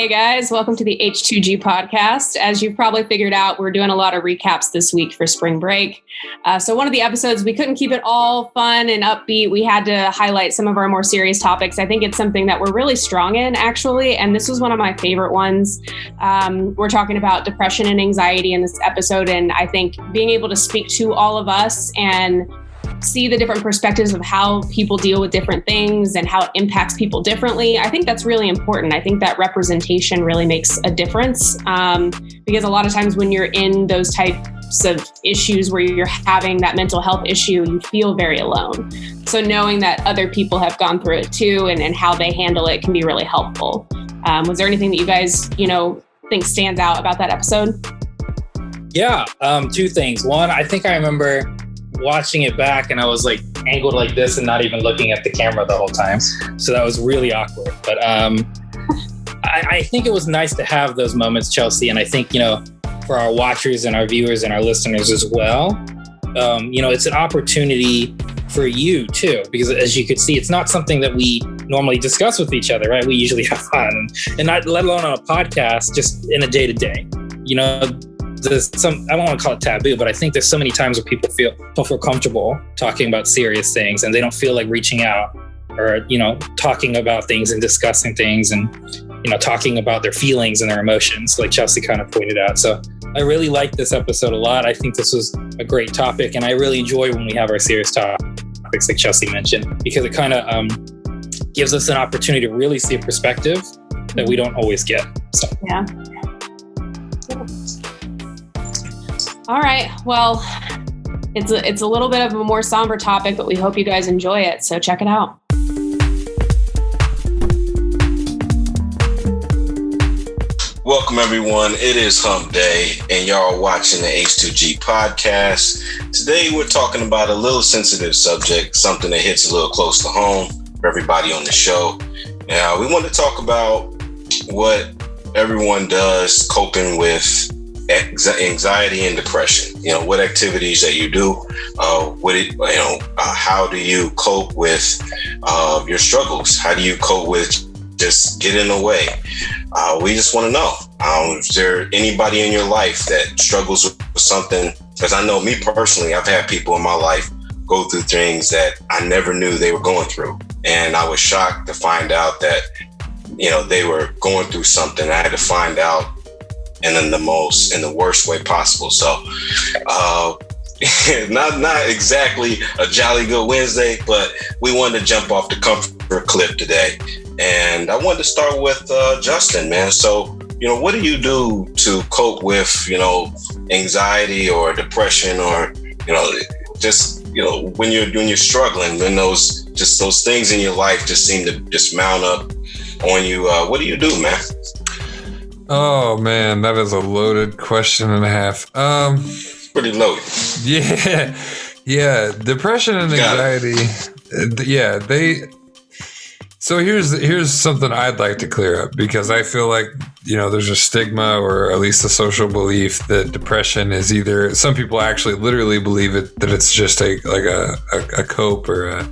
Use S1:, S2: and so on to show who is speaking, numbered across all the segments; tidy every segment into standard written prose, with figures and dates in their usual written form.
S1: Hey guys, welcome to the H2G podcast. As you've probably figured out, we're doing a lot of recaps this week for spring break. So one of the episodes, we couldn't keep it all fun and upbeat. We had to highlight some of our more serious topics. I think it's something that we're really strong in, actually. And this was one of my favorite ones. We're talking about depression and anxiety in this episode. And I think being able to speak to all of us and see the different perspectives of how people deal with different things and how it impacts people differently. I think that's really important. I think that representation really makes a difference because a lot of times when you're in those types of issues where you're having that mental health issue, you feel very alone. So knowing that other people have gone through it too and how they handle it can be really helpful. Was there anything that you guys, think stands out about that episode?
S2: Yeah, two things. One, I think I remember watching it back and I was like angled like this and not even looking at the camera the whole time. So that was really awkward. But I think it was nice to have those moments, Chelsea. And I think, for our watchers and our viewers and our listeners as well, it's an opportunity for you too, because as you could see, it's not something that we normally discuss with each other, right? We usually have fun and not let alone on a podcast, just in a day-to-day, I don't want to call it taboo, but I think there's so many times where people don't feel comfortable talking about serious things and they don't feel like reaching out or, talking about things and discussing things and, talking about their feelings and their emotions, like Chelsea kind of pointed out. So I really liked this episode a lot. I think this was a great topic and I really enjoy when we have our serious topics like Chelsea mentioned, because it kind of gives us an opportunity to really see a perspective that we don't always get. So.
S1: Yeah. All right. Well, it's a little bit of a more somber topic, but we hope you guys enjoy it. So check it out.
S3: Welcome, everyone. It is Hump Day, and y'all are watching the H2G podcast. Today, we're talking about a little sensitive subject, something that hits a little close to home for everybody on the show. Now, we want to talk about what everyone does coping with anxiety and depression. What activities that you do, how do you cope with your struggles? How do you cope with just getting away? We just want to know, is there anybody in your life that struggles with something? Because I know me personally, I've had people in my life go through things that I never knew they were going through. And I was shocked to find out that, they were going through something. I had to find out in the worst way possible. So, not exactly a jolly good Wednesday, but we wanted to jump off the comfort cliff today. And I wanted to start with Justin, man. So, what do you do to cope with, anxiety or depression or, when you're struggling, when those things in your life just seem to just mount up on you? What do you do, man?
S4: Oh man, that is a loaded question and a half.
S3: Pretty loaded.
S4: Yeah. Depression and anxiety. So here's something I'd like to clear up, because I feel like, there's a stigma or at least a social belief that depression is either, some people actually literally believe it, that it's just a cope or a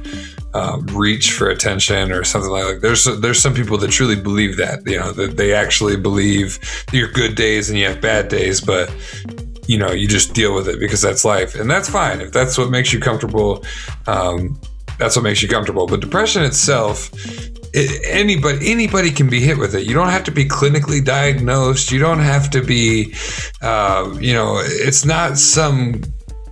S4: reach for attention or something like that. There's some people that truly believe that, that they actually believe your good days and you have bad days, but you just deal with it because that's life, and that's fine. If that's what makes you comfortable, that's what makes you comfortable. But depression itself, anybody can be hit with it. You don't have to be clinically diagnosed. You don't have to be, it's not some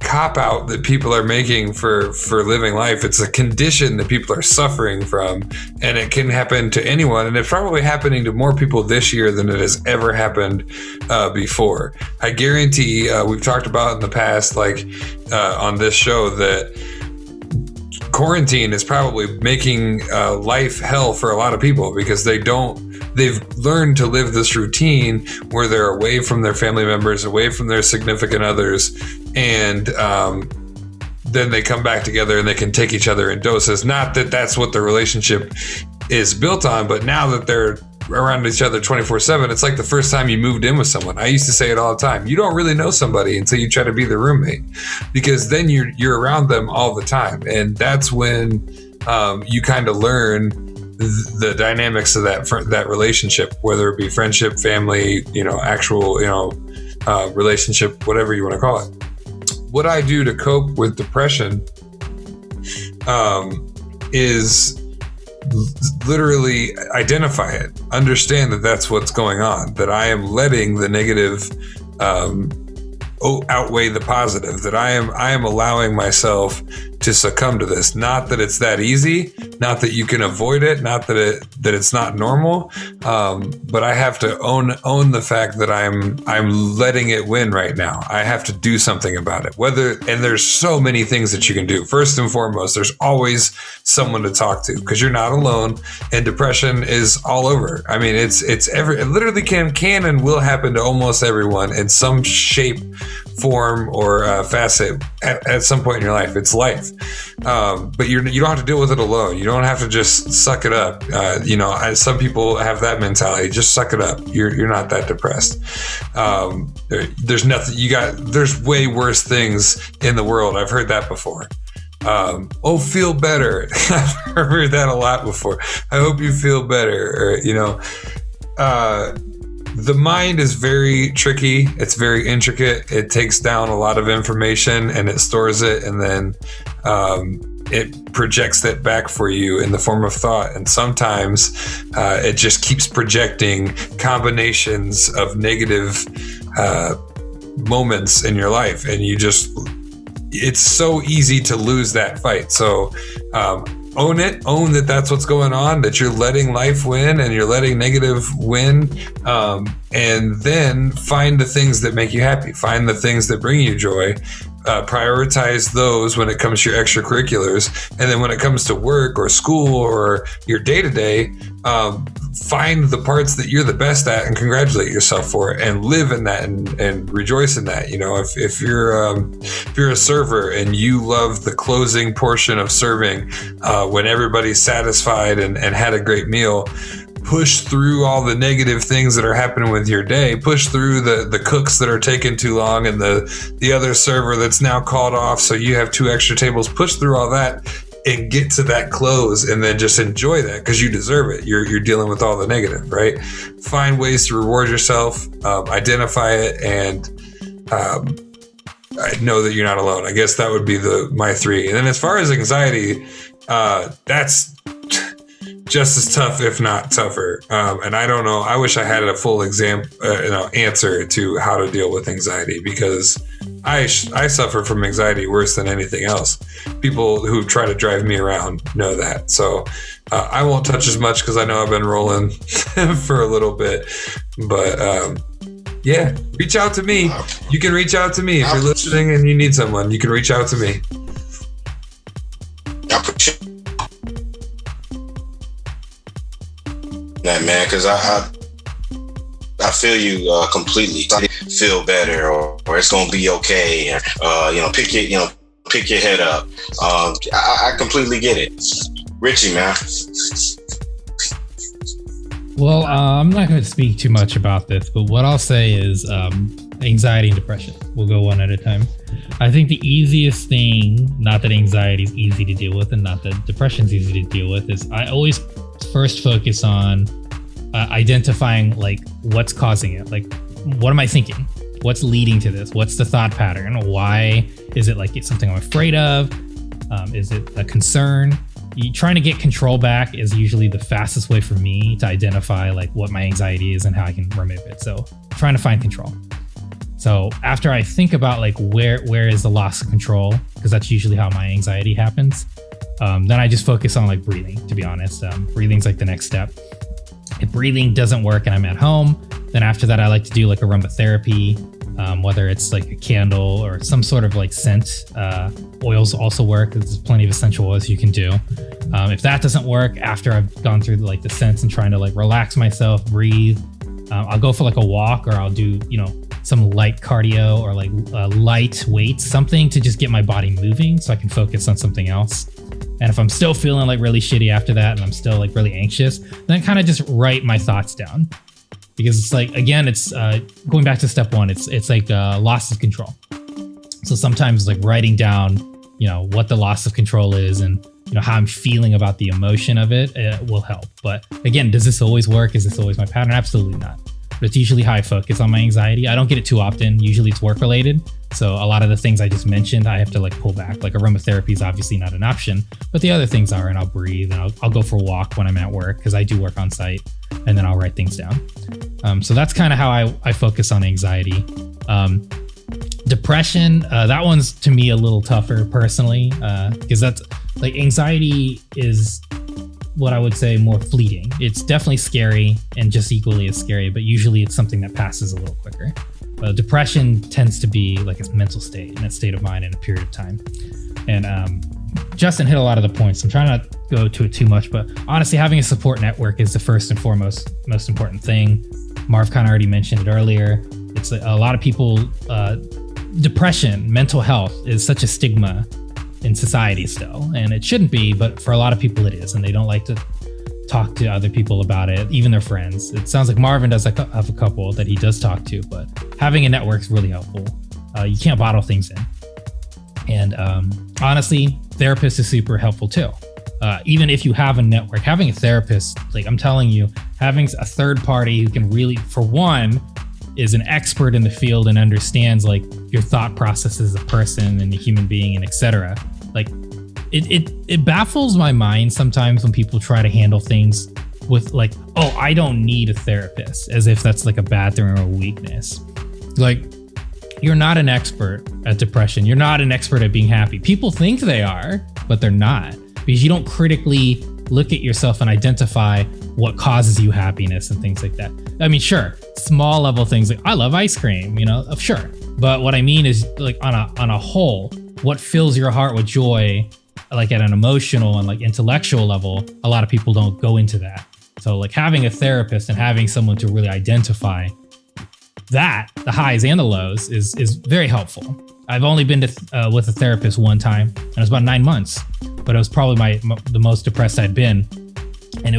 S4: cop-out that people are making for living life. It's a condition that people are suffering from, and it can happen to anyone. And it's probably happening to more people this year than it has ever happened before. I guarantee, we've talked about in the past, on this show, that quarantine is probably making life hell for a lot of people, because they've learned to live this routine where they're away from their family members, away from their significant others, and then they come back together and they can take each other in doses. Not that that's what the relationship is built on, but now that they're around each other 24/7, it's like the first time you moved in with someone. I used to say it all the time. You don't really know somebody until you try to be their roommate, because then you're around them all the time. And that's when you kind of learn the dynamics of that relationship, whether it be friendship, family, actual, relationship, whatever you want to call it. What I do to cope with depression is literally identify it, understand that that's what's going on, that I am letting the negative outweigh the positive, that I am allowing myself to succumb to this. Not that it's that easy, not that you can avoid it, not that it's not normal, but I have to own the fact that I'm letting it win right now. I have to do something about it. And there's so many things that you can do. First and foremost, there's always someone to talk to, because you're not alone, and depression is all over. I mean, it literally can and will happen to almost everyone in some shape, form, or facet at some point in your life. It's life. But you don't have to deal with it alone. You don't have to just suck it up. Some people have that mentality. Just suck it up. You're not that depressed. There's nothing there's way worse things in the world. I've heard that before. Feel better. I've heard that a lot before. I hope you feel better. The mind is very tricky. It's very intricate. It takes down a lot of information and it stores it, and then it projects that back for you in the form of thought. And sometimes it just keeps projecting combinations of negative moments in your life, and it's so easy to lose that fight. So own it, own that that's what's going on, that you're letting life win and you're letting negative win. And then find the things that make you happy, find the things that bring you joy, prioritize those when it comes to your extracurriculars. And then when it comes to work or school or your day-to-day, find the parts that you're the best at and congratulate yourself for it, and live in that and rejoice in that. If you're a server and you love the closing portion of serving, when everybody's satisfied and had a great meal, push through all the negative things that are happening with your day, push through the cooks that are taking too long and the other server that's now called off, so you have 2 extra tables, push through all that and get to that close, and then just enjoy that, because you deserve it. You're dealing with all the negative, right? Find ways to reward yourself, identify it, and I know that you're not alone. I guess that would be my 3. And then as far as anxiety, that's just as tough, if not tougher. And I don't know. I wish I had a full answer to how to deal with anxiety, because I suffer from anxiety worse than anything else. People who try to drive me around know that. So I won't touch as much, because I know I've been rolling for a little bit. But yeah, reach out to me. You can reach out to me if you're listening and you need someone. You can reach out to me.
S3: I appreciate that, man, because I feel you completely. Feel better, or it's gonna be okay. Pick your head up. I completely get it. Richie, man.
S5: Well, I'm not going to speak too much about this, but what I'll say is anxiety and depression. We'll go one at a time. I think the easiest thing, not that anxiety is easy to deal with and not that depression is easy to deal with, is I always first focus on identifying like what's causing it. Like, what am I thinking? What's leading to this? What's the thought pattern? Why is it like it's something I'm afraid of? Is it a concern? Trying to get control back is usually the fastest way for me to identify like what my anxiety is and how I can remove it. So trying to find control. So after I think about like where is the loss of control, because that's usually how my anxiety happens, then I just focus on like breathing, to be honest. Breathing's like the next step. If breathing doesn't work and I'm at home, then after that, I like to do like aromatherapy, whether it's like a candle or some sort of like scent. Oils also work. There's plenty of essential oils you can do. If that doesn't work, after I've gone through like the scents and trying to like relax myself, breathe, I'll go for like a walk, or I'll do, some light cardio or like light weights, something to just get my body moving so I can focus on something else. And if I'm still feeling like really shitty after that and I'm still like really anxious, then kind of just write my thoughts down. Because it's like, again, it's going back to step 1, it's like loss of control. So sometimes like writing down, what the loss of control is and how I'm feeling about the emotion of it, will help. But again, does this always work? Is this always my pattern? Absolutely not. But it's usually how I focus on my anxiety. I don't get it too often. Usually it's work related. So a lot of the things I just mentioned, I have to pull back. Like aromatherapy is obviously not an option, but the other things are, and I'll breathe and I'll go for a walk when I'm at work because I do work on site, and then I'll write things down. So that's kind of how I focus on anxiety. Depression, that one's to me a little tougher personally, because that's anxiety is what I would say more fleeting. It's definitely scary and just equally as scary, but usually it's something that passes a little quicker. Depression tends to be like a mental state and a state of mind in a period of time. And Justin hit a lot of the points. I'm trying not to go to it too much, but honestly, having a support network is the first and foremost most important thing. Marv kind of already mentioned it earlier. It's a lot of people, depression, mental health is such a stigma in society still, and it shouldn't be, but for a lot of people it is, and they don't like to talk to other people about it, even their friends. It sounds like Marvin does have a couple that he does talk to, but having a network is really helpful. You can't bottle things in. And honestly, therapist is super helpful too. Even if you have a network, having a therapist, I'm telling you, having a third party who can really, for one, is an expert in the field and understands your thought process as a person and a human being and etc. It baffles my mind sometimes when people try to handle things with oh, I don't need a therapist, as if that's a bad thing or a weakness. You're not an expert at depression. You're not an expert at being happy. People think they are, but they're not, because you don't critically look at yourself and identify what causes you happiness and things like that. I mean, sure, small level things I love ice cream, sure. But what I mean is on a whole, what fills your heart with joy, at an emotional and intellectual level, a lot of people don't go into that. So having a therapist and having someone to really identify that, the highs and the lows, is very helpful. I've only been to with a therapist one time, and it was about 9 months, but it was probably the most depressed I'd been. And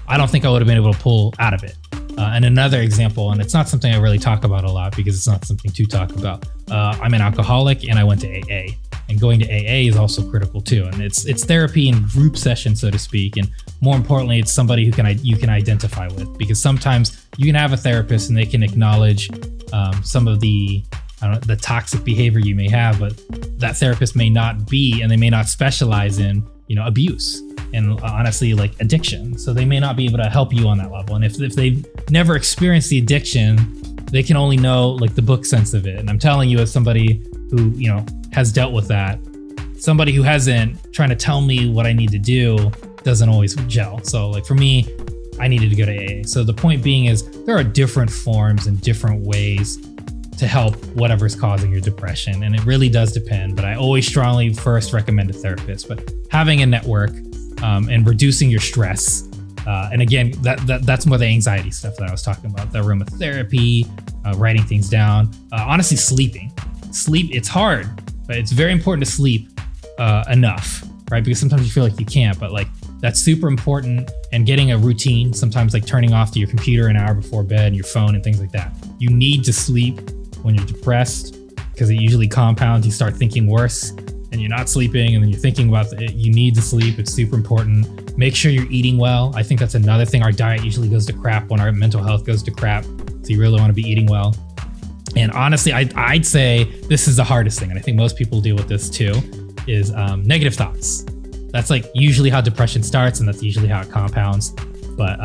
S5: I don't think I would have been able to pull out of it. And another example, and it's not something I really talk about a lot because it's not something to talk about. I'm an alcoholic and I went to AA. And going to AA is also critical too. And it's therapy in group session, so to speak. And more importantly, it's somebody you can identify with, because sometimes you can have a therapist and they can acknowledge some of the toxic behavior you may have, but that therapist may not be, and they may not specialize in, abuse and honestly addiction. So they may not be able to help you on that level. And if they've never experienced the addiction, they can only know the book sense of it. And I'm telling you, as somebody who, has dealt with that, somebody who hasn't, trying to tell me what I need to do doesn't always gel. So for me, I needed to go to AA. So the point being is there are different forms and different ways to help whatever's causing your depression. And it really does depend, but I always strongly first recommend a therapist. But having a network and reducing your stress, and again, that's more the anxiety stuff that I was talking about, the aromatherapy, writing things down, honestly, sleeping. Sleep, it's hard, but it's very important to sleep enough, right? Because sometimes you feel like you can't, but that's super important. And getting a routine, sometimes turning off your computer an hour before bed and your phone and things like that. You need to sleep when you're depressed, because it usually compounds. You start thinking worse and you're not sleeping, and then you're thinking about it. You need to sleep. It's super important. Make sure you're eating well. I think that's another thing. Our diet usually goes to crap when our mental health goes to crap. So you really want to be eating well. And honestly, I'd say this is the hardest thing, and I think most people deal with this too, is negative thoughts. That's usually how depression starts, and that's usually how it compounds. But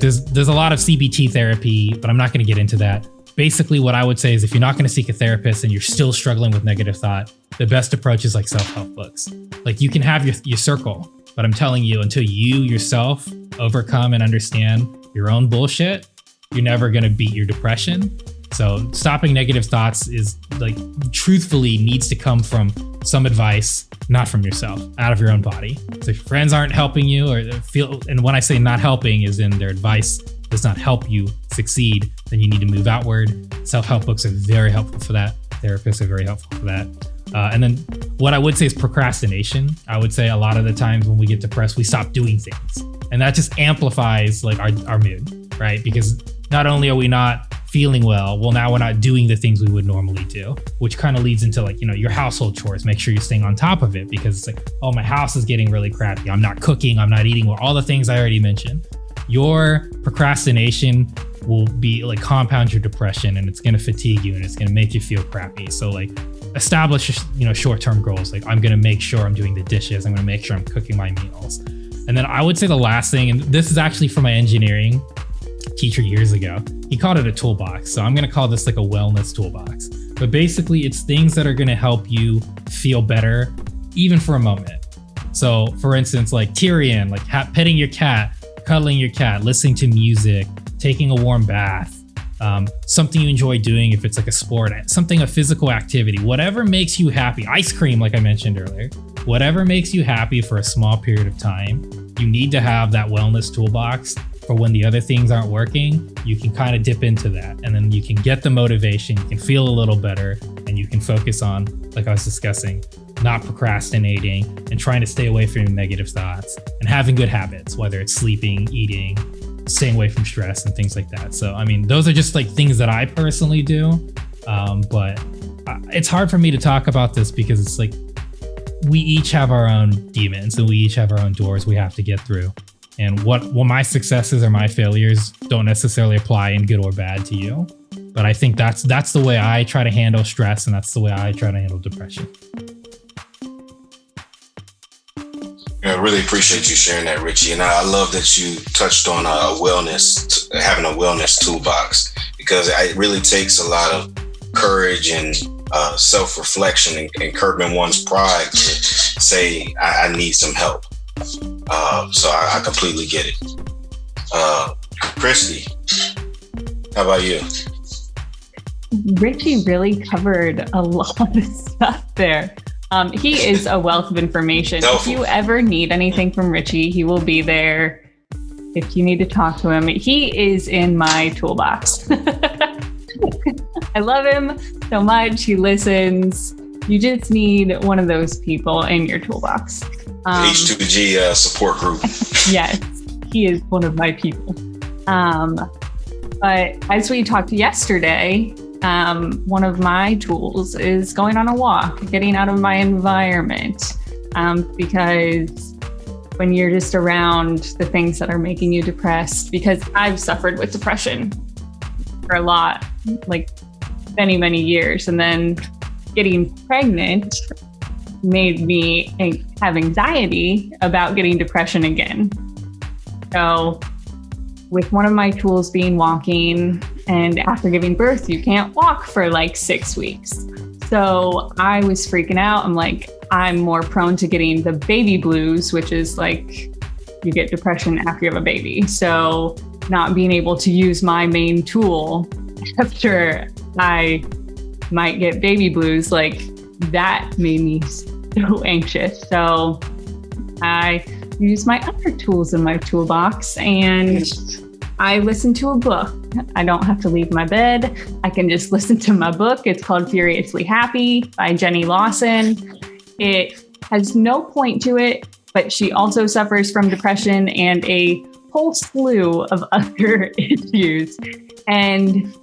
S5: there's a lot of CBT therapy, but I'm not going to get into that. Basically, what I would say is if you're not going to seek a therapist and you're still struggling with negative thought, the best approach is self-help books. You can have your circle, but I'm telling you, until you yourself overcome and understand your own bullshit, you're never going to beat your depression. So stopping negative thoughts is truthfully needs to come from some advice, not from yourself, out of your own body. So if your friends aren't helping you and when I say not helping is in their advice does not help you succeed, then you need to move outward. Self-help books are very helpful for that. Therapists are very helpful for that. And then what I would say is procrastination. I would say a lot of the times when we get depressed, we stop doing things, and that just amplifies our mood, right? Because not only are we not feeling well. Well, now we're not doing the things we would normally do, which kind of leads into like, your household chores. Make sure you're staying on top of it, because it's like, oh, my house is getting really crappy. I'm not cooking. I'm not eating well. All the things I already mentioned. Your procrastination will be like compound your depression, and it's going to fatigue you, and it's going to make you feel crappy. So like establish, short-term goals. Like, I'm going to make sure I'm doing the dishes. I'm going to make sure I'm cooking my meals. And then I would say the last thing, and this is actually from my engineering teacher years ago, he called it a toolbox. So I'm going to call this like a wellness toolbox. But basically it's things that are going to help you feel better, even for a moment. So for instance, like Tyrion, like petting your cat, cuddling your cat, listening to music, taking a warm bath, something you enjoy doing if it's like a sport, a physical activity, whatever makes you happy. Ice cream, like I mentioned earlier, whatever makes you happy for a small period of time. You need to have that wellness toolbox for when the other things aren't working. You can kind of dip into that, and then you can get the motivation, you can feel a little better, and you can focus on, like I was discussing, not procrastinating and trying to stay away from negative thoughts and having good habits, whether it's sleeping, eating, staying away from stress and things like that. So, I mean, those are just like things that I personally do. But it's hard for me to talk about this because it's like, we each have our own demons and we each have our own doors we have to get through. And what my successes or my failures don't necessarily apply in good or bad to you. But I think that's the way I try to handle stress, and that's the way I try to handle depression.
S3: I really appreciate you sharing that, Richie. And I love that you touched on having a wellness toolbox, because it really takes a lot of courage and self-reflection and curbing one's pride to say, I need some help. So I completely get it. Christy, how about you?
S6: Richie really covered a lot of stuff there. He is a wealth of information. If you ever need anything from Richie, he will be there. If you need to talk to him, he is in my toolbox. I love him so much. He listens. You just need one of those people in your toolbox.
S3: H2G support group.
S6: Yes, he is one of my people. But as we talked yesterday, one of my tools is going on a walk, getting out of my environment, because when you're just around the things that are making you depressed, because I've suffered with depression for a lot, like many, many years. And then getting pregnant made me have anxiety about getting depression again. So with one of my tools being walking, and after giving birth, you can't walk for like 6 weeks. So I was freaking out. I'm like, I'm more prone to getting the baby blues, which is like you get depression after you have a baby. So not being able to use my main tool after I might get baby blues, like that made me so anxious. So I use my other tools in my toolbox, and I listen to a book. I don't have to leave my bed. I can just listen to my book. It's called Furiously Happy by Jenny Lawson. It has no point to it, but she also suffers from depression and a whole slew of other issues. And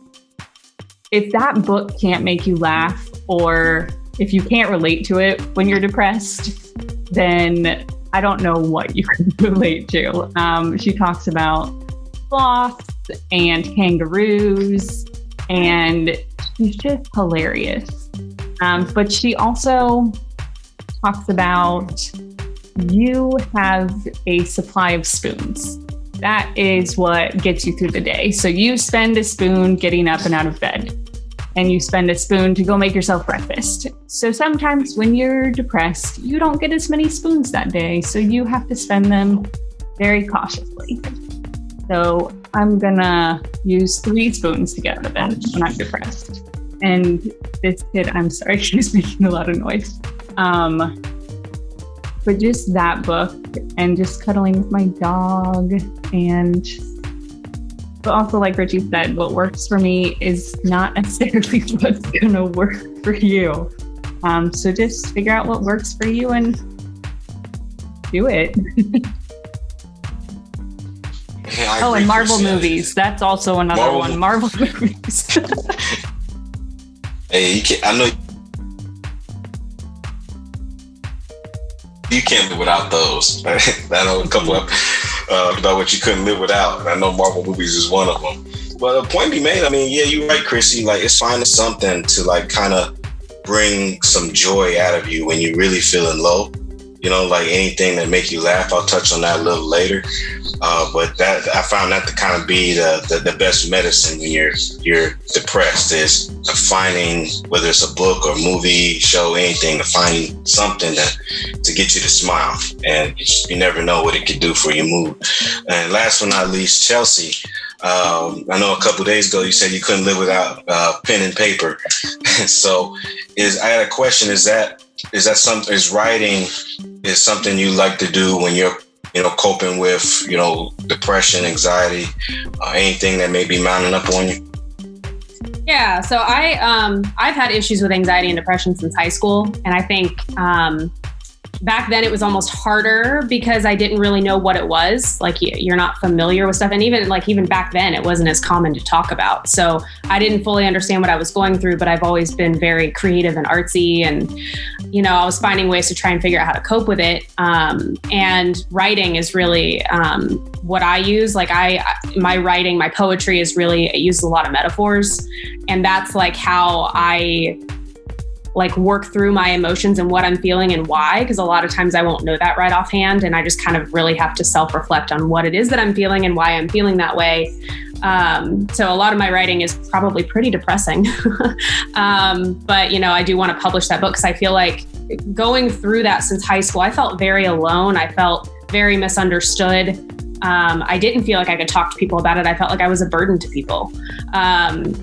S6: if that book can't make you laugh, or if you can't relate to it when you're depressed, then I don't know what you can relate to. She talks about sloths and kangaroos, and she's just hilarious. But she also talks about you have a supply of spoons. That is what gets you through the day. So you spend a spoon getting up and out of bed, and you spend a spoon to go make yourself breakfast. So sometimes when you're depressed, you don't get as many spoons that day. So you have to spend them very cautiously. So I'm gonna use 3 spoons to get out of bed when I'm depressed. And this kid, I'm sorry, she's making a lot of noise. But just that book, and just cuddling with my dog, and but also, like Richie said, what works for me is not necessarily what's gonna work for you. So just figure out what works for you and do it.
S3: I
S6: Oh,
S3: agree,
S6: and Marvel
S3: Christy.
S6: movies. That's also another one. Marvel movies.
S3: Hey, I know you can't live without those. I know a couple of about what you couldn't live without. And I know Marvel movies is one of them. But a point be made. I mean, yeah, you're right, Chrissy. Like, it's finding something to like kind of bring some joy out of you when you're really feeling low. You know, like anything that make you laugh. I'll touch on that a little later. But that I found that to kind of be the best medicine when you're depressed, is finding, whether it's a book or movie, show, anything, to find something to get you to smile. And you never know what it could do for your mood. And last but not least, Chelsea. I know a couple of days ago you said you couldn't live without pen and paper. So I had a question. Is writing is something you like to do when you're, coping with, depression, anxiety, anything that may be mounting up on you?
S1: Yeah, so I've had issues with anxiety and depression since high school, and I think back then it was almost harder because I didn't really know what it was. Like, you're not familiar with stuff, and even back then it wasn't as common to talk about. So I didn't fully understand what I was going through, but I've always been very creative and artsy, and I was finding ways to try and figure out how to cope with it. And writing is really what I use. Like, my writing, my poetry is really, it uses a lot of metaphors, and that's like how I work through my emotions and what I'm feeling and why, because a lot of times I won't know that right offhand, and I just kind of really have to self-reflect on what it is that I'm feeling and why I'm feeling that way. So a lot of my writing is probably pretty depressing. But, I do want to publish that book because I feel like going through that since high school, I felt very alone. I felt very misunderstood. I didn't feel like I could talk to people about it. I felt like I was a burden to people.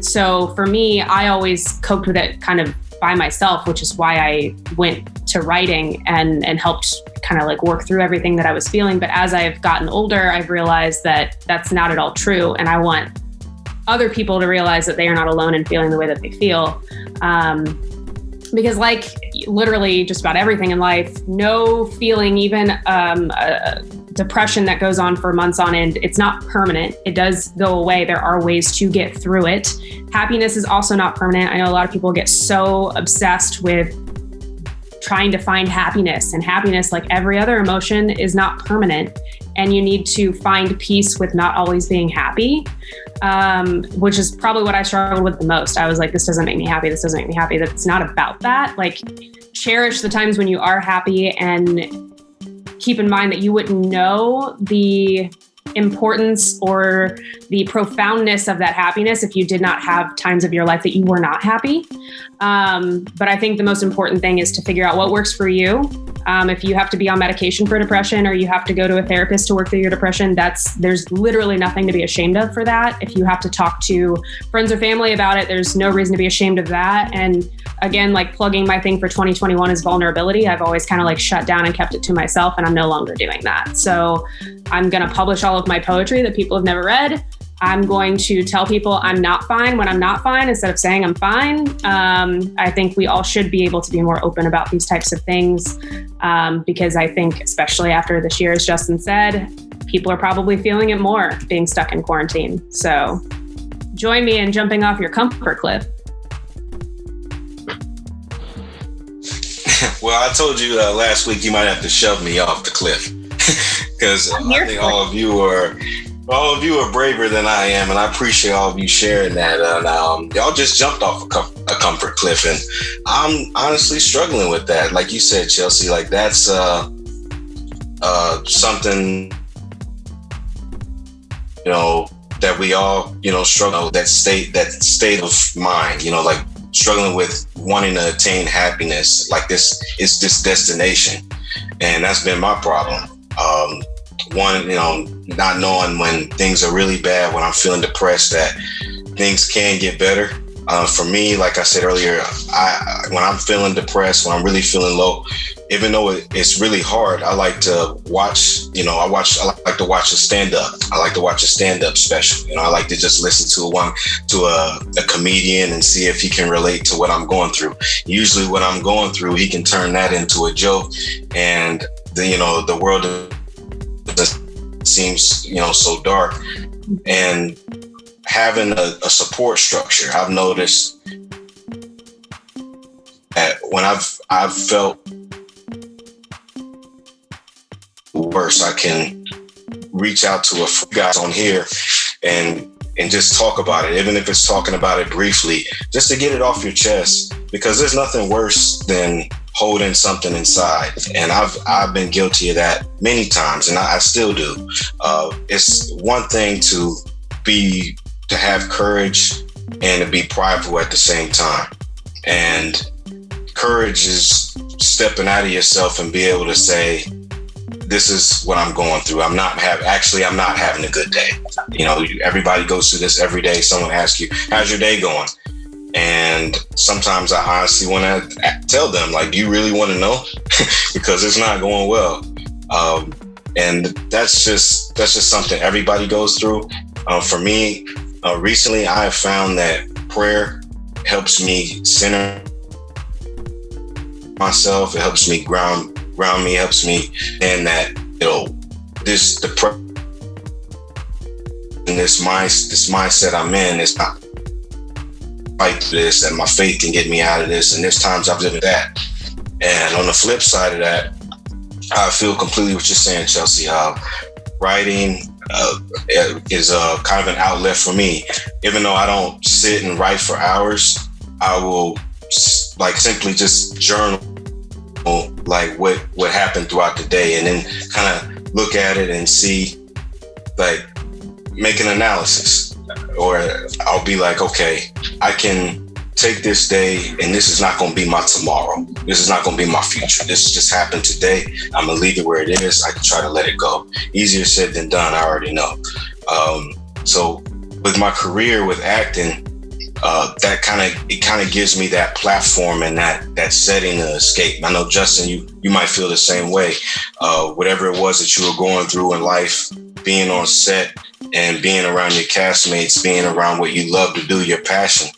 S1: So for me, I always coped with it kind of by myself, which is why I went to writing and helped kind of work through everything that I was feeling. But as I've gotten older, I've realized that that's not at all true. And I want other people to realize that they are not alone in feeling the way that they feel. Because literally just about everything in life, no feeling, even depression that goes on for months on end, it's not permanent. It does go away. There are ways to get through it. Happiness is also not permanent. I know a lot of people get so obsessed with trying to find happiness, and happiness, like every other emotion, is not permanent. And you need to find peace with not always being happy, which is probably what I struggled with the most. I was like, this doesn't make me happy. This doesn't make me happy. That's not about that. Cherish the times when you are happy, and keep in mind that you wouldn't know the importance or the profoundness of that happiness if you did not have times of your life that you were not happy. But I think the most important thing is to figure out what works for you. If you have to be on medication for depression, or you have to go to a therapist to work through your depression, there's literally nothing to be ashamed of for that. If you have to talk to friends or family about it, there's no reason to be ashamed of that. And again, plugging my thing for 2021 is vulnerability. I've always kind of shut down and kept it to myself, and I'm no longer doing that. So I'm going to publish all of my poetry that people have never read. I'm going to tell people I'm not fine when I'm not fine, instead of saying I'm fine. I think we all should be able to be more open about these types of things, because I think, especially after this year, as Justin said, people are probably feeling it more being stuck in quarantine. So join me in jumping off your comfort cliff.
S3: Well, I told you last week you might have to shove me off the cliff, because I think all of you are braver than I am, and I appreciate all of you sharing that. Y'all just jumped off a comfort cliff, and I'm honestly struggling with that. Like you said, Chelsea, that's something that we all struggle. That state of mind. Struggling with wanting to attain happiness. It's this destination, and that's been my problem. Not knowing when things are really bad, when I'm feeling depressed, that things can get better. For me, like I said earlier, when I'm feeling depressed, when I'm really feeling low, even though it's really hard, I like to watch. I like to watch a stand-up. I like to watch a stand-up special. I like to just listen to a comedian and see if he can relate to what I'm going through. Usually, what I'm going through, he can turn that into a joke, and the world doesn't seems, so dark. And having a support structure, I've noticed that when I've felt worse, I can reach out to a few guys on here and just talk about it, even if it's talking about it briefly, just to get it off your chest, because there's nothing worse than holding something inside. And I've been guilty of that many times, and I still do. It's one thing to have courage and to be prideful at the same time. And courage is stepping out of yourself and be able to say, this is what I'm going through. I'm not having a good day. Everybody goes through this every day. Someone asks you, how's your day going? And sometimes I honestly want to tell them, like, do you really want to know? Because it's not going well. And that's just something everybody goes through. For me, recently I have found that prayer helps me center myself. It helps me ground me, helps me, and that this mindset I'm in is not fight this, and my faith can get me out of this. And there's times I've lived that. And on the flip side of that, I feel completely what you're saying, Chelsea. Writing is kind of an outlet for me. Even though I don't sit and write for hours, I will simply just journal like what happened throughout the day, and then kind of look at it and see, like, make an analysis. Or I'll be like, okay, I can take this day, and this is not going to be my tomorrow. This is not going to be my future. This just happened today. I'm going to leave it where it is. I can try to let it go. Easier said than done, I already know. So with my career with acting, that kind of gives me that platform and that setting to escape. I know, Justin, you might feel the same way. Whatever it was that you were going through in life, being on set and being around your castmates, being around what you love to do, your passion,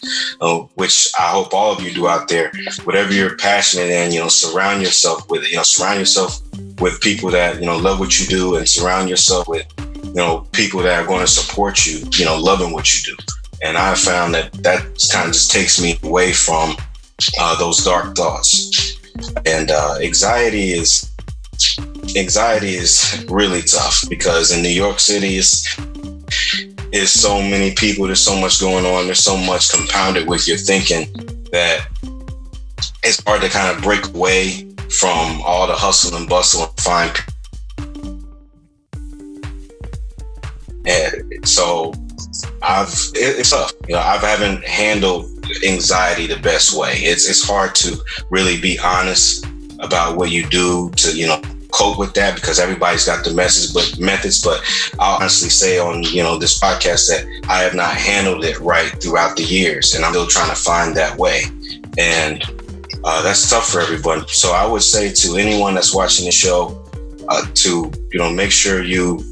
S3: which I hope all of you do out there. Whatever you're passionate in, surround yourself with it. Surround yourself with people that love what you do, and surround yourself with people that are going to support you, loving what you do. And I found that kind of just takes me away from those dark thoughts. And anxiety is really tough, because in New York City is so many people. There's so much going on. There's so much compounded with your thinking that it's hard to kind of break away from all the hustle and bustle and find. And so it's tough. I haven't handled anxiety the best way. It's hard to really be honest about what you do to, cope with that, because everybody's got the methods, but I'll honestly say on, this podcast that I have not handled it right throughout the years, and I'm still trying to find that way. And that's tough for everyone. So I would say to anyone that's watching the show, to, make sure you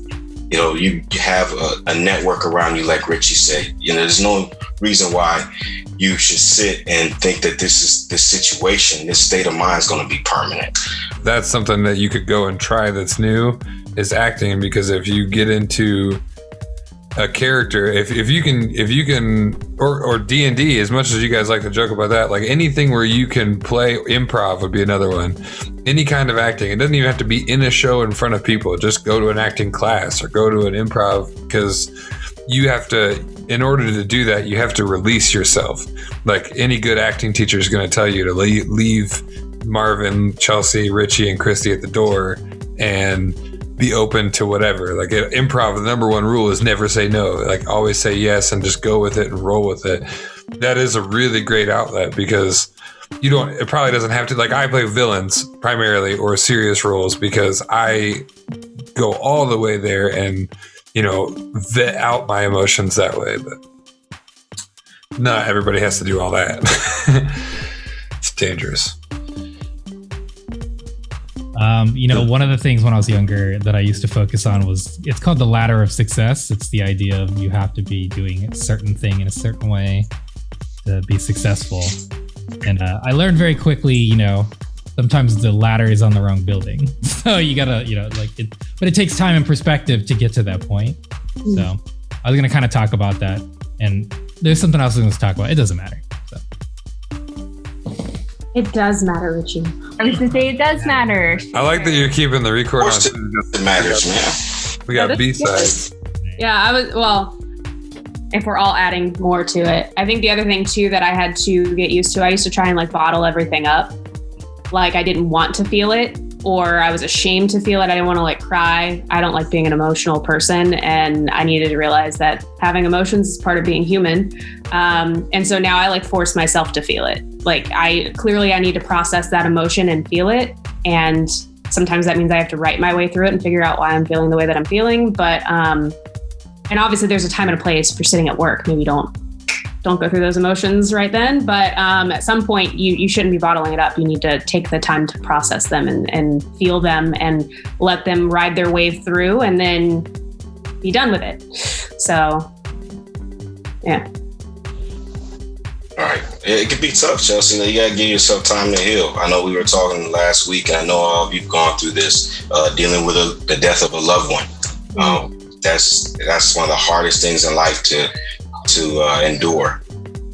S3: have a network around you, like Richie said. There's no reason why you should sit and think that this situation, this state of mind is going to be permanent.
S4: That's something that you could go and try that's new, is acting, because if you get into a character, if you can or D&D, as much as you guys like to joke about that, like anything where you can play improv would be another one. Any kind of acting. It doesn't even have to be in a show in front of people. Just go to an acting class or go to an improv, because you have to, in order to do that, you have to release yourself. Like any good acting teacher is going to tell you to leave Marvin, Chelsea, Richie, and Christy at the door and be open to whatever. Like improv, the number one rule is never say no. Like always say yes and just go with it and roll with it. That is a really great outlet, because it probably doesn't have to, like I play villains primarily or serious roles because I go all the way there and, vet out my emotions that way. But not everybody has to do all that. It's dangerous.
S5: One of the things when I was younger that I used to focus on it's called the ladder of success. It's the idea of you have to be doing a certain thing in a certain way to be successful. And I learned very quickly, sometimes the ladder is on the wrong building. So you gotta, but it takes time and perspective to get to that point. So I was gonna kind of talk about that, and there's something else I was gonna talk about. It doesn't matter. So.
S1: It does matter, Richie.
S6: I was gonna say it does matter.
S4: I like that you're keeping the record on.
S3: It matters, man.
S4: We got B-sides.
S1: Yeah, if we're all adding more to it. I think the other thing too that I had to get used to, I used to try and like bottle everything up. Like I didn't want to feel it, or I was ashamed to feel it. I didn't want to like cry. I don't like being an emotional person, and I needed to realize that having emotions is part of being human. And so now I like force myself to feel it. Like I need to process that emotion and feel it. And sometimes that means I have to write my way through it and figure out why I'm feeling the way that I'm feeling. But, and obviously there's a time and a place for sitting at work. Maybe don't go through those emotions right then. But at some point you shouldn't be bottling it up. You need to take the time to process them and feel them and let them ride their wave through and then be done with it. So, yeah.
S3: All right. It can be tough, Chelsea. You got to give yourself time to heal. I know we were talking last week, and I know all of you've gone through this, dealing with the death of a loved one. That's one of the hardest things in life to endure.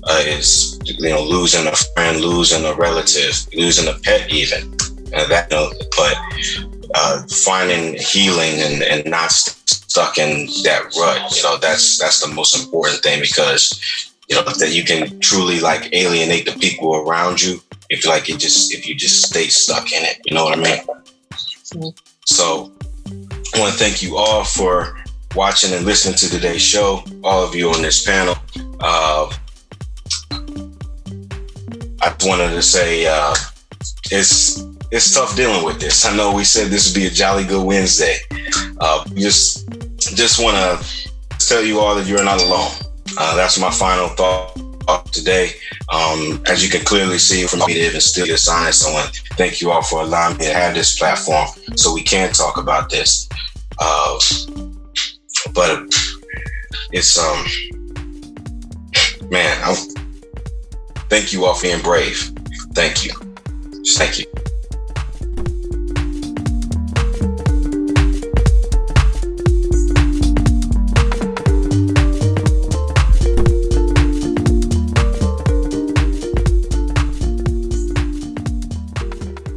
S3: Is losing a friend, losing a relative, losing a pet, even. But finding healing and not stuck in that rut. That's the most important thing, because that you can truly like alienate the people around you if you just stay stuck in it. You know what I mean? So I want to thank you all for watching and listening to today's show. All of you on this panel. I wanted to say it's tough dealing with this. I know we said this would be a jolly good Wednesday. Just want to tell you all that you're not alone. That's my final thought today. As you can clearly see from me to even steal your science, I want to thank you all for allowing me to have this platform so we can talk about this. But it's thank you all for being brave. Thank you. Thank you.